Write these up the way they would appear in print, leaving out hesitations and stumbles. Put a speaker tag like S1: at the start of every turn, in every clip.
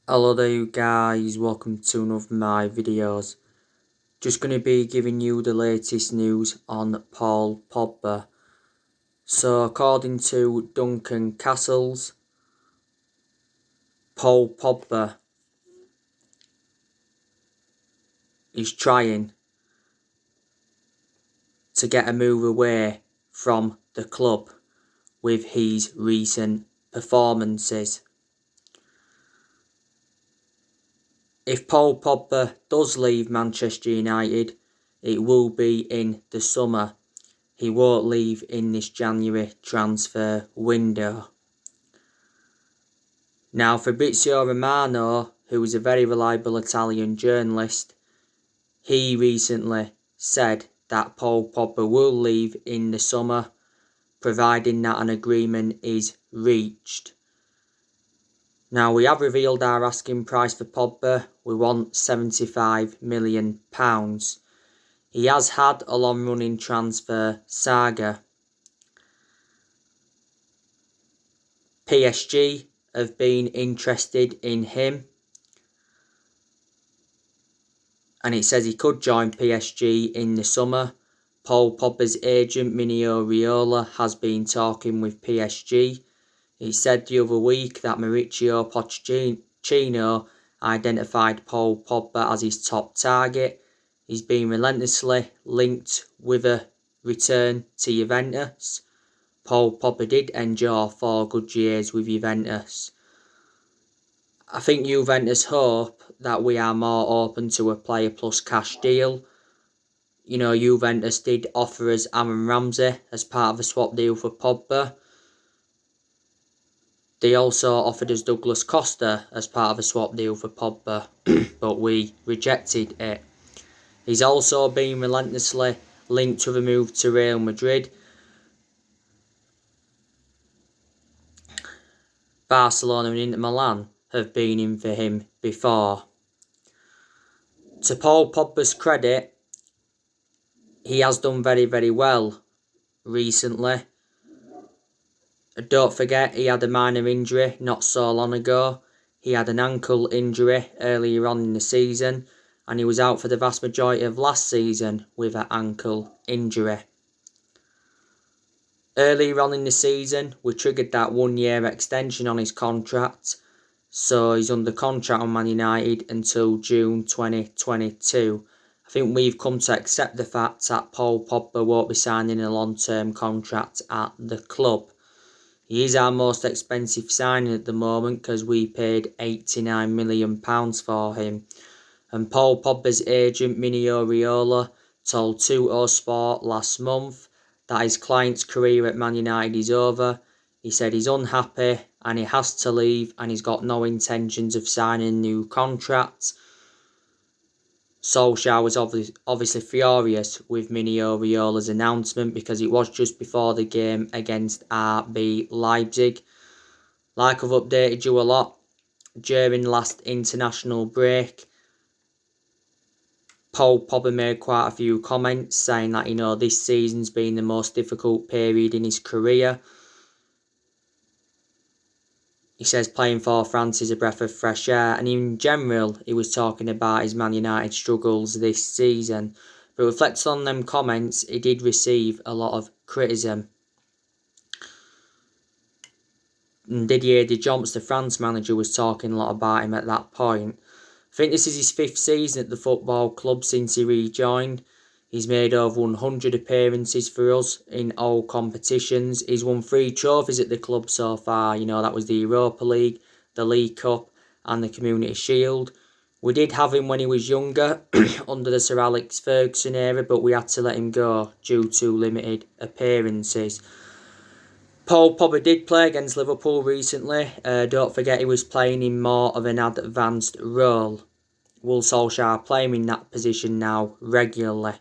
S1: Hello there you guys, welcome to another of my videos. Just going to be giving you the latest news on Paul Pogba. So according to Duncan Castles, Paul Pogba is trying to get a move away from the club with his recent performances. If Paul Pogba does leave Manchester United, it will be in the summer. He won't leave in this January transfer window. Now, Fabrizio Romano, who is a very reliable Italian journalist, he recently said that Paul Pogba will leave in the summer, providing that an agreement is reached. Now, we have revealed our asking price for Pogba. We want £75 million. He has had a long-running transfer saga. PSG have been interested in him, and it says he could join PSG in the summer. Paul Pogba's agent Mino Raiola has been talking with PSG. He said the other week that Mauricio Pochettino identified Paul Pogba as his top target. He's been relentlessly linked with a return to Juventus. Paul Pogba did endure 4 good years with Juventus. I think Juventus hope that we are more open to a player plus cash deal. You know, Juventus did offer us Aaron Ramsey as part of a swap deal for Pogba. They also offered us Douglas Costa as part of a swap deal for Pogba, but we rejected it. He's also been relentlessly linked to the move to Real Madrid. Barcelona and Inter Milan have been in for him before. To Paul Pogba's credit, he has done very, very well recently. Don't forget, he had a minor injury not so long ago. He had an ankle injury earlier on in the season, and he was out for the vast majority of last season with an ankle injury. Earlier on in the season, we triggered that 1-year extension on his contract, so he's under contract on Man United until June 2022. I think we've come to accept the fact that Paul Pogba won't be signing a long-term contract at the club. He is our most expensive signing at the moment because we paid £89 million for him. And Paul Pogba's agent Mino Raiola told 2 Sport last month that his client's career at Man United is over. He said he's unhappy and he has to leave and he's got no intentions of signing a new contract. Solskjaer was obviously furious with Mino Raiola's announcement because it was just before the game against RB Leipzig. Like I've updated you a lot, during the last international break, Paul Pogba made quite a few comments saying that, this season's been the most difficult period in his career. He says playing for France is a breath of fresh air, and in general, he was talking about his Man United struggles this season. But reflecting on them comments, he did receive a lot of criticism. And Didier Deschamps, the France manager, was talking a lot about him at that point. I think this is his 5th season at the football club since he rejoined. He's made over 100 appearances for us in all competitions. He's won 3 trophies at the club so far. That was the Europa League, the League Cup and the Community Shield. We did have him when he was younger under the Sir Alex Ferguson era, but we had to let him go due to limited appearances. Paul Pogba did play against Liverpool recently. Don't forget he was playing in more of an advanced role. Will Solskjaer play him in that position now regularly?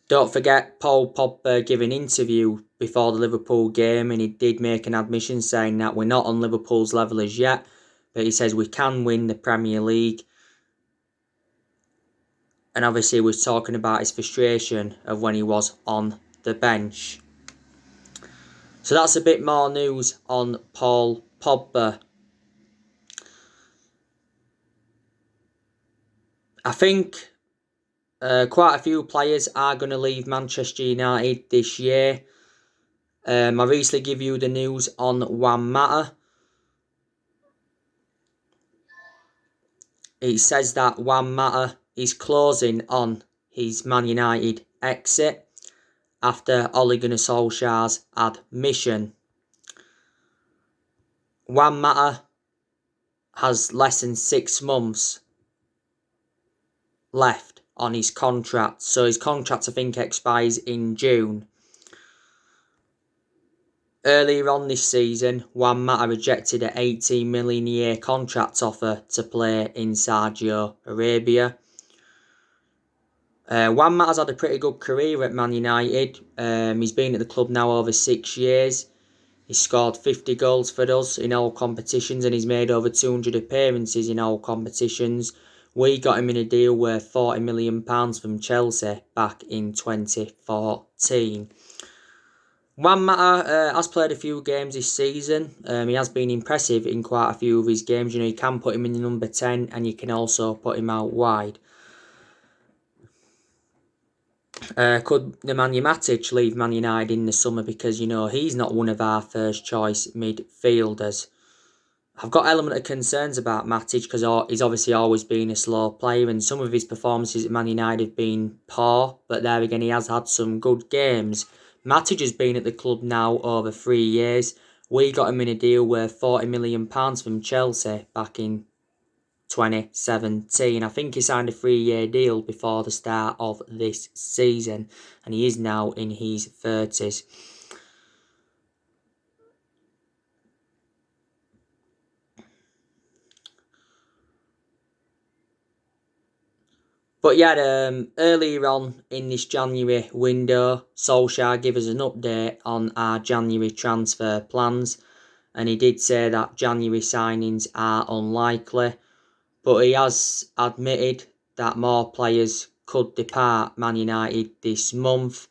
S1: Don't forget Paul Pogba gave an interview before the Liverpool game and he did make an admission saying that we're not on Liverpool's level as yet, but he says we can win the Premier League. And obviously he was talking about his frustration of when he was on the bench. So that's a bit more news on Paul Pogba. I think quite a few players are going to leave Manchester United this year. I recently give you the news on Juan Mata. It says that Juan Mata is closing on his Man United exit after Ole Gunnar Solskjaer's admission. Juan Mata has less than 6 months left on his contract. So his contract, I think, expires in June. Earlier on this season, Juan Mata rejected an 18 million a year contract offer to play in Saudi Arabia. Juan Mata's had a pretty good career at Man United. He's been at the club now over 6 years. He's scored 50 goals for us in all competitions and he's made over 200 appearances in all competitions. We got him in a deal worth £40 million from Chelsea back in 2014. Juan Mata has played a few games this season. He has been impressive in quite a few of his games. You know, you can put him in the number 10 and you can also put him out wide. Could Nemanja Matic leave Man United in the summer because, you know, he's not one of our first choice midfielders? I've got element of concerns about Matic because he's obviously always been a slow player and some of his performances at Man United have been poor, but there again he has had some good games. Matic has been at the club now over 3 years. We got him in a deal worth £40 million from Chelsea back in 2017. I think he signed a 3-year deal before the start of this season and he is now in his 30s. But yeah, earlier on in this January window, Solskjaer gave us an update on our January transfer plans. And he did say that January signings are unlikely. But he has admitted that more players could depart Man United this month.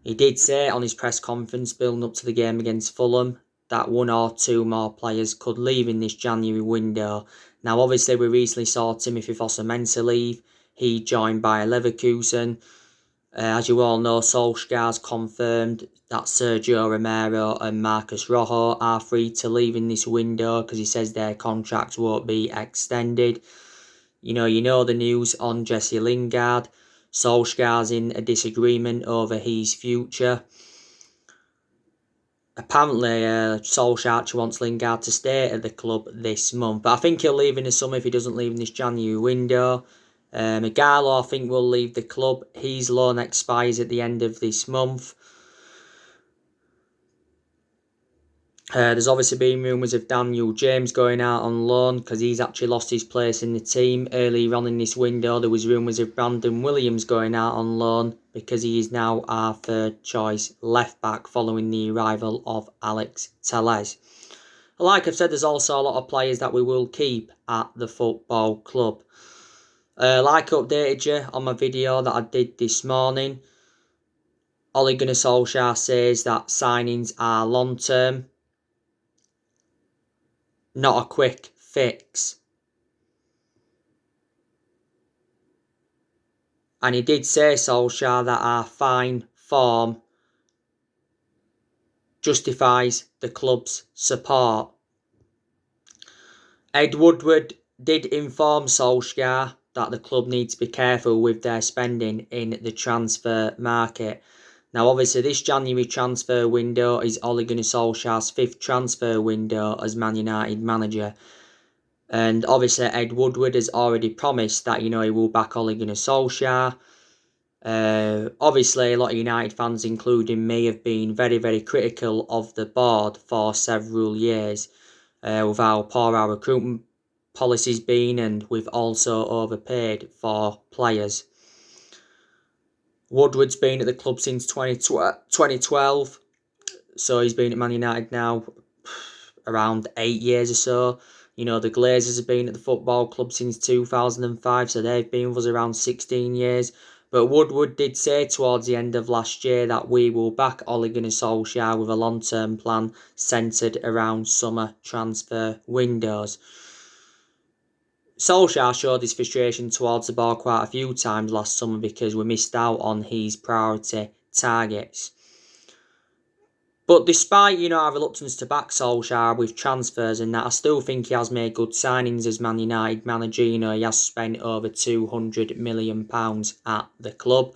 S1: He did say on his press conference building up to the game against Fulham that 1 or 2 more players could leave in this January window. Now obviously we recently saw Timothy Fosu-Mensah leave. He joined Bayer Leverkusen. As you all know, Solskjaer's confirmed that Sergio Romero and Marcus Rojo are free to leave in this window because he says their contracts won't be extended. You know the news on Jesse Lingard. Solskjaer's in a disagreement over his future. Apparently, Solskjaer wants Lingard to stay at the club this month. But I think he'll leave in the summer if he doesn't leave in this January window. Ighalo, I think, will leave the club. His loan expires at the end of this month. There's obviously been rumours of Daniel James going out on loan because he's actually lost his place in the team. Earlier on in this window, there was rumours of Brandon Williams going out on loan because he is now our third choice left back following the arrival of Alex Telles. Like I've said, there's also a lot of players that we will keep at the football club. Like I updated you on my video that I did this morning, Ole Gunnar Solskjaer says that signings are long term, not a quick fix. And he did say, Solskjaer, that our fine form justifies the club's support. Ed Woodward did inform Solskjaer that the club needs to be careful with their spending in the transfer market. Now, obviously, this January transfer window is Ole Gunnar Solskjaer's 5th transfer window as Man United manager. And obviously, Ed Woodward has already promised that, he will back Ole Gunnar Solskjaer. Obviously, a lot of United fans, including me, have been very, very critical of the board for several years with how poor our recruitment policy's been, and we've also overpaid for players. Woodward's been at the club since 2012, so he's been at Man United now around 8 years or so. The Glazers have been at the football club since 2005, so they've been with us around 16 years. But Woodward did say towards the end of last year that we will back Ole Gunnar Solskjaer with a long-term plan centred around summer transfer windows. Solskjaer showed his frustration towards the ball quite a few times last summer because we missed out on his priority targets. But despite, our reluctance to back Solskjaer with transfers and that, I still think he has made good signings as Man United manager. He has spent over £200 million at the club.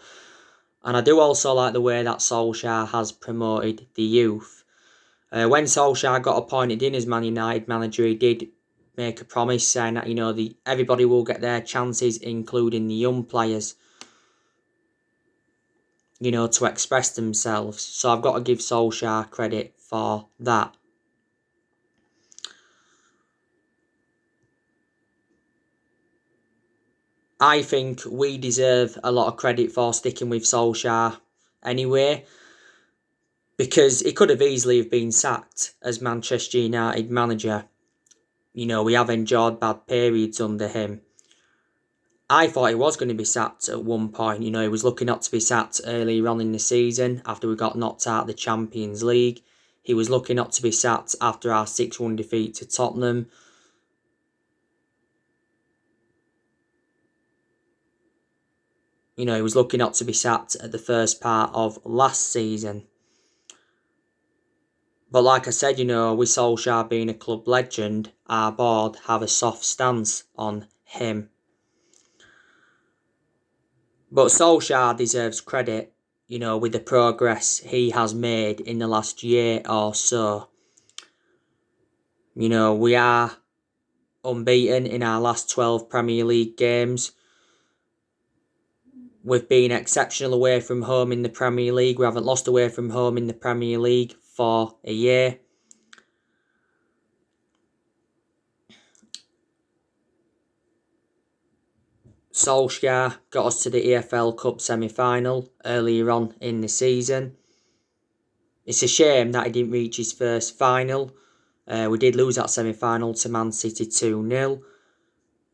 S1: And I do also like the way that Solskjaer has promoted the youth. When Solskjaer got appointed in as Man United manager, he did make a promise saying that, everybody will get their chances, including the young players, to express themselves. So I've got to give Solskjaer credit for that. I think we deserve a lot of credit for sticking with Solskjaer anyway, because he could have easily have been sacked as Manchester United manager. We have enjoyed bad periods under him. I thought he was going to be sacked at one point. He was looking up to be sacked earlier on in the season after we got knocked out of the Champions League. He was looking up to be sacked after our 6-1 defeat to Tottenham. He was looking up to be sacked at the first part of last season. But like I said, with Solskjaer being a club legend, our board have a soft stance on him. But Solskjaer deserves credit, with the progress he has made in the last year or so. We are unbeaten in our last 12 Premier League games. We've been exceptional away from home in the Premier League. We haven't lost away from home in the Premier League for a year. Solskjaer got us to the EFL Cup semi-final earlier on in the season. It's a shame that he didn't reach his first final. We did lose that semi-final to Man City 2-0.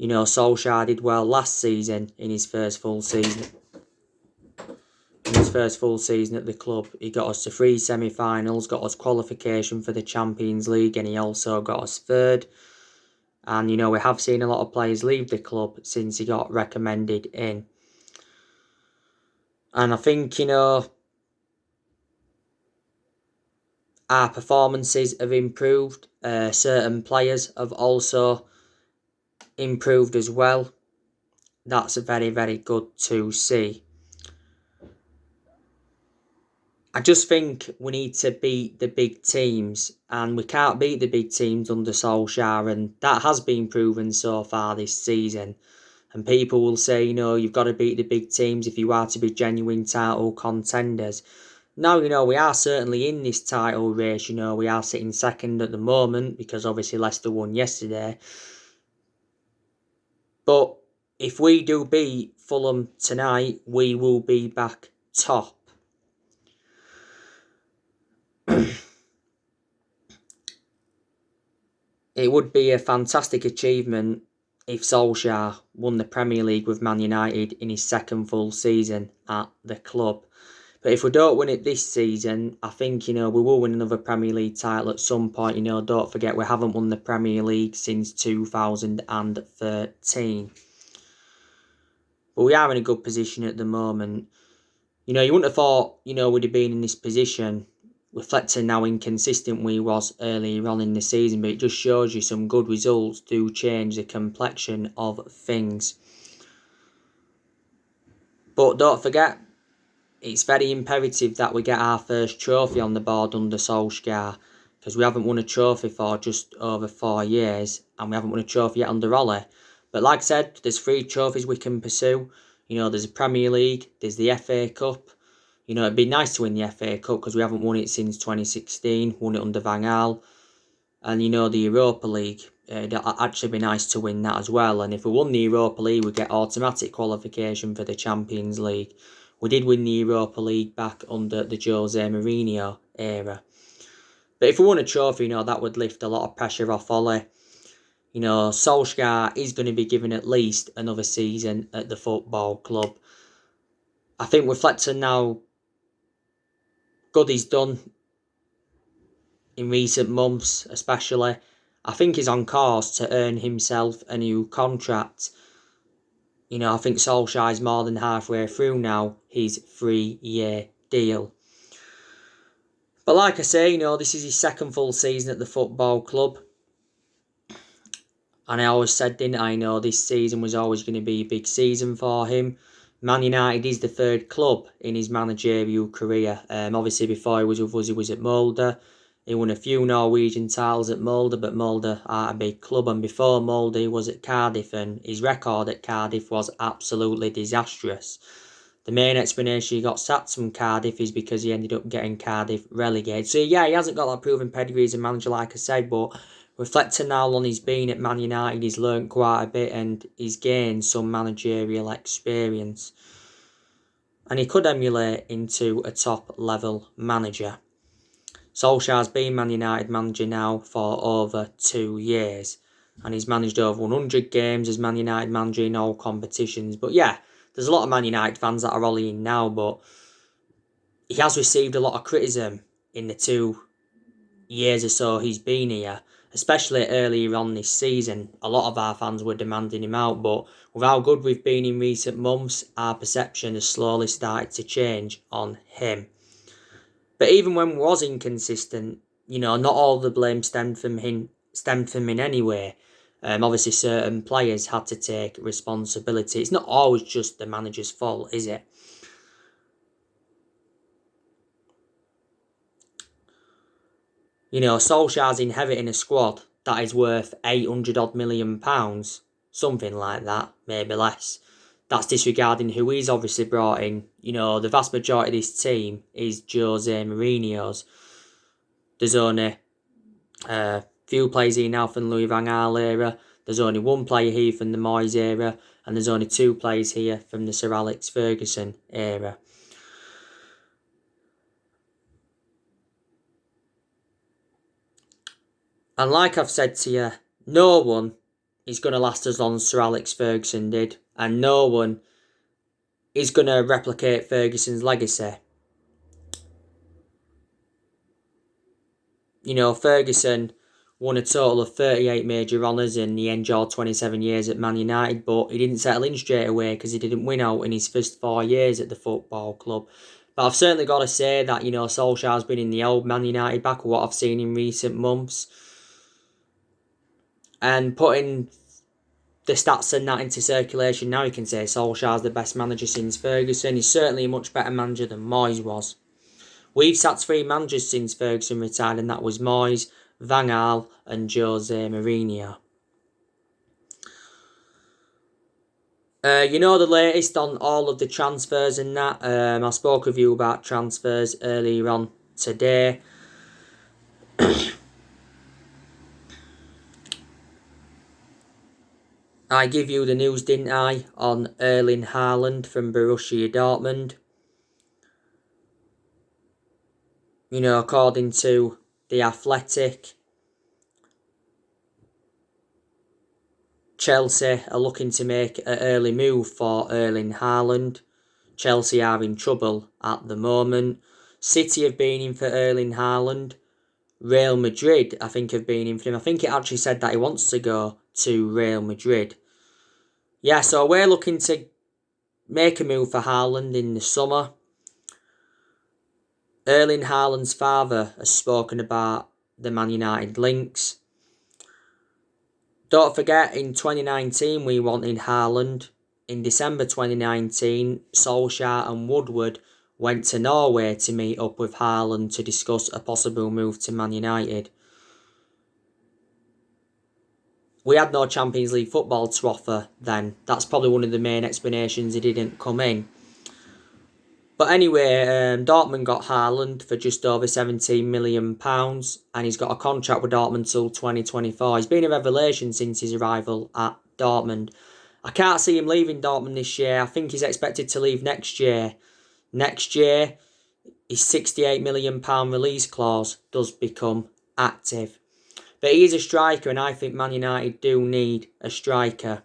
S1: Solskjaer did well last season in his first full season. In his first full season at the club, he got us to 3 semi-finals, got us qualification for the Champions League, and he also got us third. And, we have seen a lot of players leave the club since he got recommended in. And I think, our performances have improved. Certain players have also improved as well. That's very, very good to see. I just think we need to beat the big teams, and we can't beat the big teams under Solskjaer, and that has been proven so far this season. And people will say, you've got to beat the big teams if you are to be genuine title contenders. Now, we are certainly in this title race. We are sitting second at the moment because obviously Leicester won yesterday. But if we do beat Fulham tonight, we will be back top. It would be a fantastic achievement if Solskjaer won the Premier League with Man United in his second full season at the club. But if we don't win it this season, I think, we will win another Premier League title at some point. Don't forget, we haven't won the Premier League since 2013. But we are in a good position at the moment. You wouldn't have thought, we'd have been in this position, reflecting how inconsistent we was earlier on in the season, but it just shows you some good results do change the complexion of things. But don't forget, it's very imperative that we get our first trophy on the board under Solskjaer, because we haven't won a trophy for just over 4 years, and we haven't won a trophy yet under Ollie. But like I said, there's 3 trophies we can pursue. There's a Premier League, there's the FA Cup. It'd be nice to win the FA Cup because we haven't won it since 2016, won it under Van Gaal. And, the Europa League, it'd actually be nice to win that as well. And if we won the Europa League, we'd get automatic qualification for the Champions League. We did win the Europa League back under the Jose Mourinho era. But if we won a trophy, that would lift a lot of pressure off Ollie. Solskjaer is going to be given at least another season at the football club. I think reflecting now, good he's done in recent months, especially. I think he's on course to earn himself a new contract. I think Solskjaer's more than halfway through now his 3-year deal. But like I say, this is his second full season at the football club. And I always said, didn't I, this season was always going to be a big season for him. Man United is the third club in his managerial career. Obviously, before he was with us, he was at Molde. He won a few Norwegian titles at Molde, but Molde are a big club. And before Molde, he was at Cardiff, and his record at Cardiff was absolutely disastrous. The main explanation he got sacked from Cardiff is because he ended up getting Cardiff relegated. So yeah, he hasn't got that proven pedigree as a manager, like I said, but reflecting how long he's been at Man United, he's learnt quite a bit and he's gained some managerial experience. And he could emulate into a top-level manager. Solskjaer's been Man United manager now for over 2 years. And he's managed over 100 games as Man United manager in all competitions. But yeah, there's a lot of Man United fans that are rallying now, but he has received a lot of criticism in the 2 years or so he's been here. Especially earlier on this season, a lot of our fans were demanding him out, but with how good we've been in recent months, our perception has slowly started to change on him. But even when we was inconsistent, not all the blame stemmed from him in any way. Obviously, certain players had to take responsibility. It's not always just the manager's fault, is it? Solskjaer's inheriting a squad that is worth £800 million, something like that, maybe less. That's disregarding who he's obviously brought in. The vast majority of this team is Jose Mourinho's. There's only a few players here now from Louis van Gaal era. There's only one player here from the Moyes era. And there's only 2 players here from the Sir Alex Ferguson era. And like I've said to you, no one is going to last as long as Sir Alex Ferguson did. And no one is going to replicate Ferguson's legacy. Ferguson won a total of 38 major honours and he enjoyed 27 years at Man United, but he didn't settle in straight away because he didn't win out in his first 4 years at the football club. But I've certainly got to say that, Solskjaer's been in the old Man United back with what I've seen in recent months. And putting the stats and that into circulation now, you can say Solskjaer's the best manager since Ferguson. He's certainly a much better manager than Moyes was. We've sacked 3 managers since Ferguson retired, and that was Moyes, Van Gaal and Jose Mourinho. The latest on all of the transfers and that. I spoke with you about transfers earlier on today. I give you the news, didn't I, on Erling Haaland from Borussia Dortmund. According to The Athletic, Chelsea are looking to make an early move for Erling Haaland. Chelsea are in trouble at the moment. City have been in for Erling Haaland. Real Madrid, I think, have been in for him. I think it actually said that he wants to go to Real Madrid. Yeah, so we're looking to make a move for Haaland in the summer. Erling Haaland's father has spoken about the Man United links. Don't forget, in 2019 we wanted Haaland. In December 2019, Solskjaer and Woodward went to Norway to meet up with Haaland to discuss a possible move to Man United. We had no Champions League football to offer then. That's probably one of the main explanations he didn't come in. But anyway, Dortmund got Haaland for just over £17 million and he's got a contract with Dortmund till 2024. He's been a revelation since his arrival at Dortmund. I can't see him leaving Dortmund this year. I think he's expected to leave next year. Next year, his £68 million release clause does become active. But he is a striker and I think Man United do need a striker.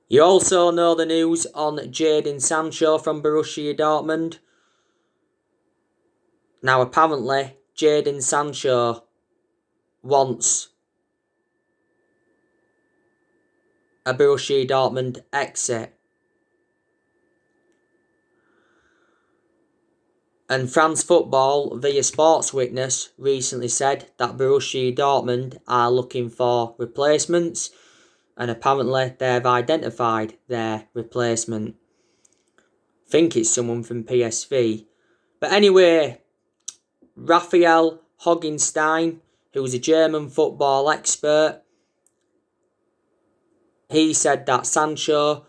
S1: You also know the news on Jadon Sancho from Borussia Dortmund. Now apparently, Jadon Sancho wants a Borussia Dortmund exit. And France Football, via Sports Witness, recently said that Borussia Dortmund are looking for replacements, and apparently they've identified their replacement. I think it's someone from PSV. But anyway, Raphael Hoggenstein, who's a German football expert, he said that Sancho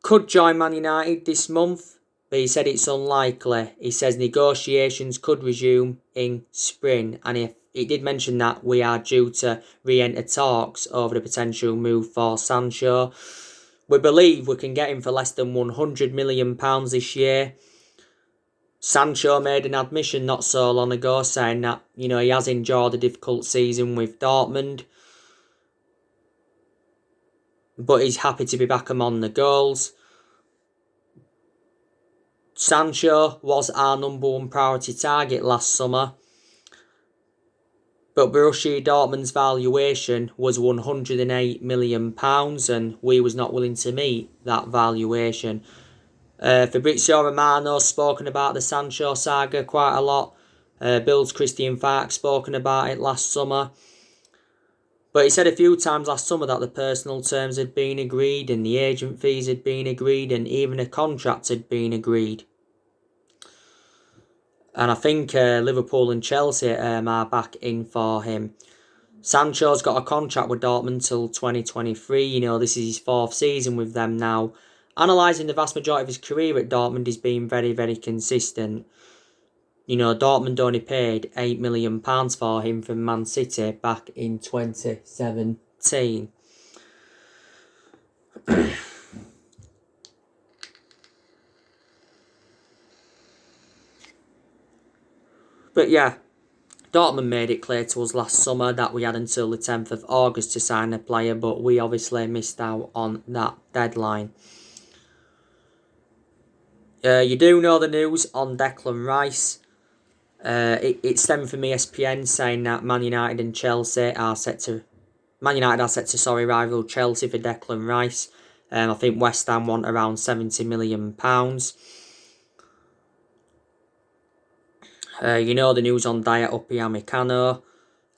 S1: could join Man United this month, but he said it's unlikely. He says negotiations could resume in spring, and if he did mention that we are due to re-enter talks over the potential move for Sancho. We believe we can get him for less than £100 million this year. Sancho made an admission not so long ago saying that, he has enjoyed a difficult season with Dortmund, but he's happy to be back among the goals. Sancho was our number one priority target last summer, but Borussia Dortmund's valuation was £108 million, and we was not willing to meet that valuation. Fabrizio Romano's spoken about the Sancho saga quite a lot. Bill's Christian Falk spoken about it last summer. But he said a few times last summer that the personal terms had been agreed and the agent fees had been agreed and even a contract had been agreed. And I think Liverpool and Chelsea are back in for him. Sancho's got a contract with Dortmund till 2023. This is his 4th season with them now. Analysing the vast majority of his career at Dortmund, he's been very, very consistent. Dortmund only paid £8 million for him from Man City back in 2017. But yeah, Dortmund made it clear to us last summer that we had until the 10th of August to sign a player, but we obviously missed out on that deadline. You do know the news on Declan Rice. It stemmed from ESPN saying that Man United are set to rival Chelsea for Declan Rice. I think West Ham want around £70 million. You know the news on Dayot Upamecano.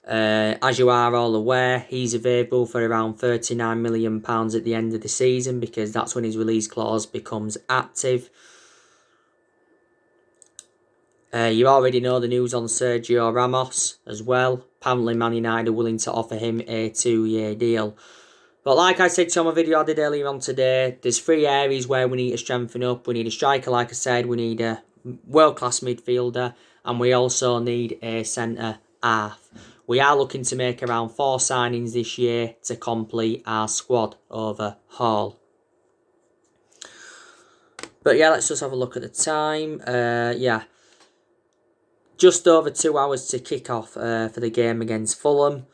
S1: As you are all aware, he's available for around £39 million at the end of the season because that's when his release clause becomes active. You already know the news on Sergio Ramos as well. Apparently Man United are willing to offer him a 2-year deal. But like I said to my video I did earlier on today, there's 3 areas where we need to strengthen up. We need a striker, like I said, we need a world-class midfielder, and we also need a centre-half. We are looking to make around 4 signings this year to complete our squad overhaul. But yeah, let's just have a look at the time. Just over 2 hours to kick off for the game against Fulham.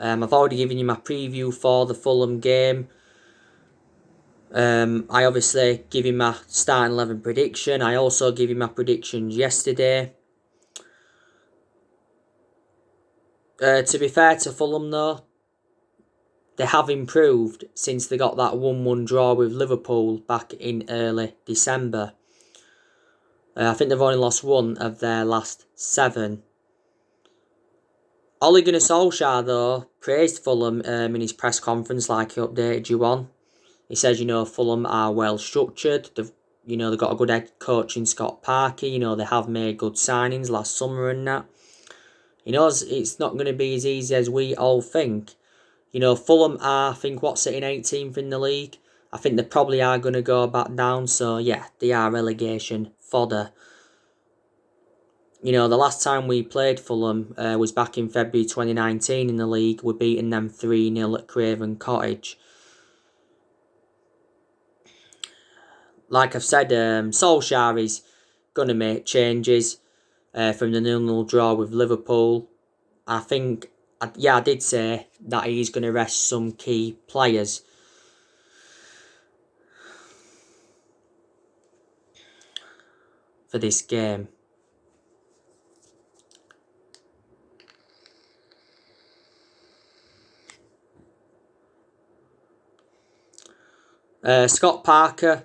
S1: I've already given you my preview for the Fulham game. I obviously give you my starting 11 prediction. I also give you my predictions yesterday. To be fair to Fulham though, they have improved since they got that 1-1 draw with Liverpool back in early December. I think they've only lost 1 of their last 7. Ole Gunnar Solskjaer, though, praised Fulham in his press conference like he updated you on. He says, Fulham are well structured. They've got a good head coach in Scott Parker. They have made good signings last summer and that. He knows it's not going to be as easy as we all think. Fulham are, sitting 18th in the league. I think they probably are going to go back down. So, yeah, they are relegation fodder. The last time we played Fulham was back in February 2019 in the league. We're beating them 3-0 at Craven Cottage. Like I've said, Solskjaer is going to make changes from the 0-0 draw with Liverpool. I think, I did say that he's going to rest some key players. For this game. Scott Parker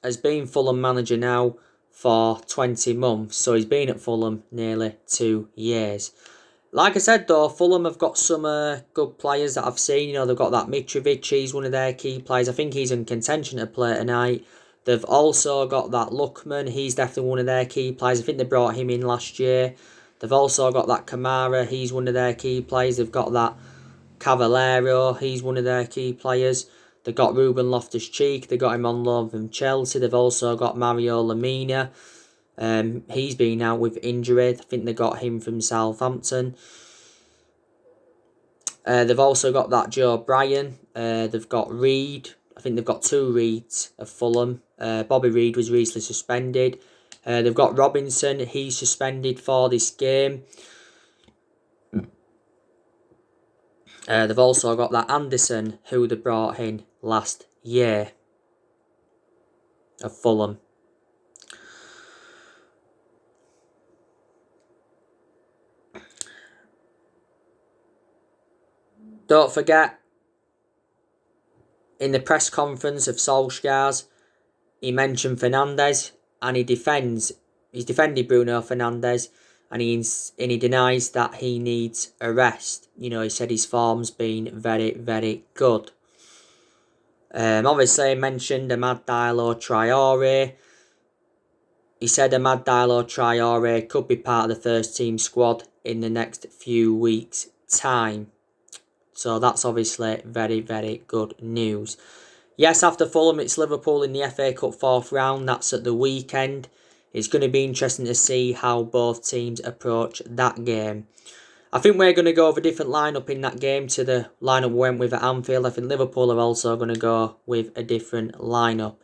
S1: has been Fulham manager now for 20 months. So he's been at Fulham nearly 2 years. Like I said though, Fulham have got some good players that I've seen. You know, they've got that Mitrovic, he's one of their key players. I think he's in contention to play tonight. They've also got that Lookman, he's definitely one of their key players. I think they brought him in last year. They've also got that Kamara, he's one of their key players. They've got that Cavallero, he's one of their key players. They've got Ruben Loftus-Cheek, they got him on loan from Chelsea. They've also got Mario Lemina. He's been out with injury. I think they got him from Southampton. They've also got that Joe Bryan. They've got Reed. I think they've got 2 Reeds of Fulham. Bobby Reed was recently suspended. They've got Robinson. He's suspended for this game. They've also got that Anderson, who they brought in last year of Fulham. Don't forget, in the press conference of Solskjaer's, he mentioned Fernandes and he's defended Bruno Fernandes and he denies that he needs a rest. You know, he said his form's been very, very good. Obviously, he mentioned Amad Diallo Traore. He said Amad Diallo Traore could be part of the first team squad in the next few weeks' time. So that's obviously very, very good news. Yes, after Fulham, it's Liverpool in the FA Cup 4th round. That's at the weekend. It's going to be interesting to see how both teams approach that game. I think we're going to go with a different lineup in that game to the lineup we went with at Anfield. I think Liverpool are also going to go with a different lineup.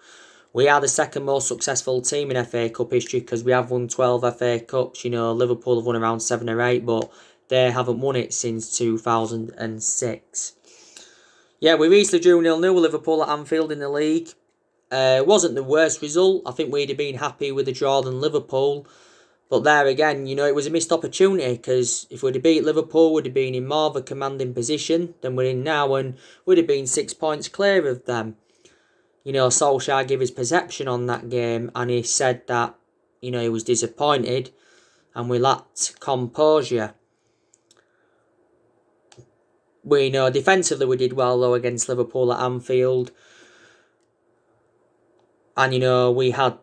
S1: We are the second most successful team in FA Cup history because we have won 12 FA Cups. You know, Liverpool have won around 7 or 8, but they haven't won it since 2006. Yeah, we recently drew 0-0 with Liverpool at Anfield in the league. It wasn't the worst result. I think we'd have been happy with the draw than Liverpool. But there again, you know, it was a missed opportunity because if we'd have beat Liverpool, we'd have been in more of a commanding position than we're in now and we'd have been 6 points clear of them. You know, Solskjaer gave his perception on that game and he said that, you know, he was disappointed and we lacked composure. We know defensively we did well though against Liverpool at Anfield. And you know, we had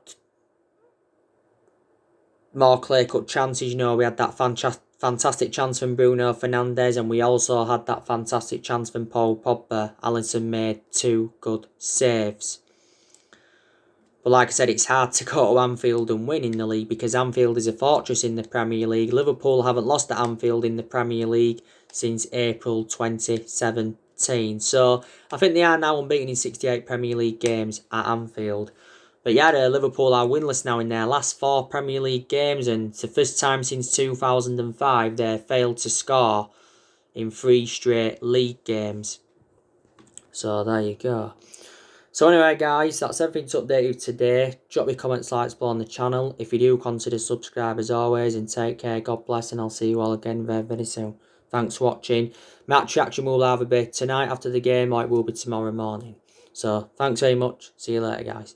S1: more clear-cut chances. You know, we had that fantastic chance from Bruno Fernandes and we also had that fantastic chance from Paul Pogba. Alisson made 2 good saves. But like I said, it's hard to go to Anfield and win in the league because Anfield is a fortress in the Premier League. Liverpool haven't lost at Anfield in the Premier League since April 2017. So I think they are now unbeaten in 68 Premier League games at Anfield. But yeah, Liverpool are winless now in their last 4 Premier League games and it's the first time since 2005 they failed to score in 3 straight league games. So there you go. So anyway guys, that's everything to update you today. Drop your comments, likes below on the channel. If you do, consider subscribe as always and take care. God bless and I'll see you all again very, very soon. Thanks for watching. Match reaction will either be tonight after the game or it will be tomorrow morning. So thanks very much. See you later guys.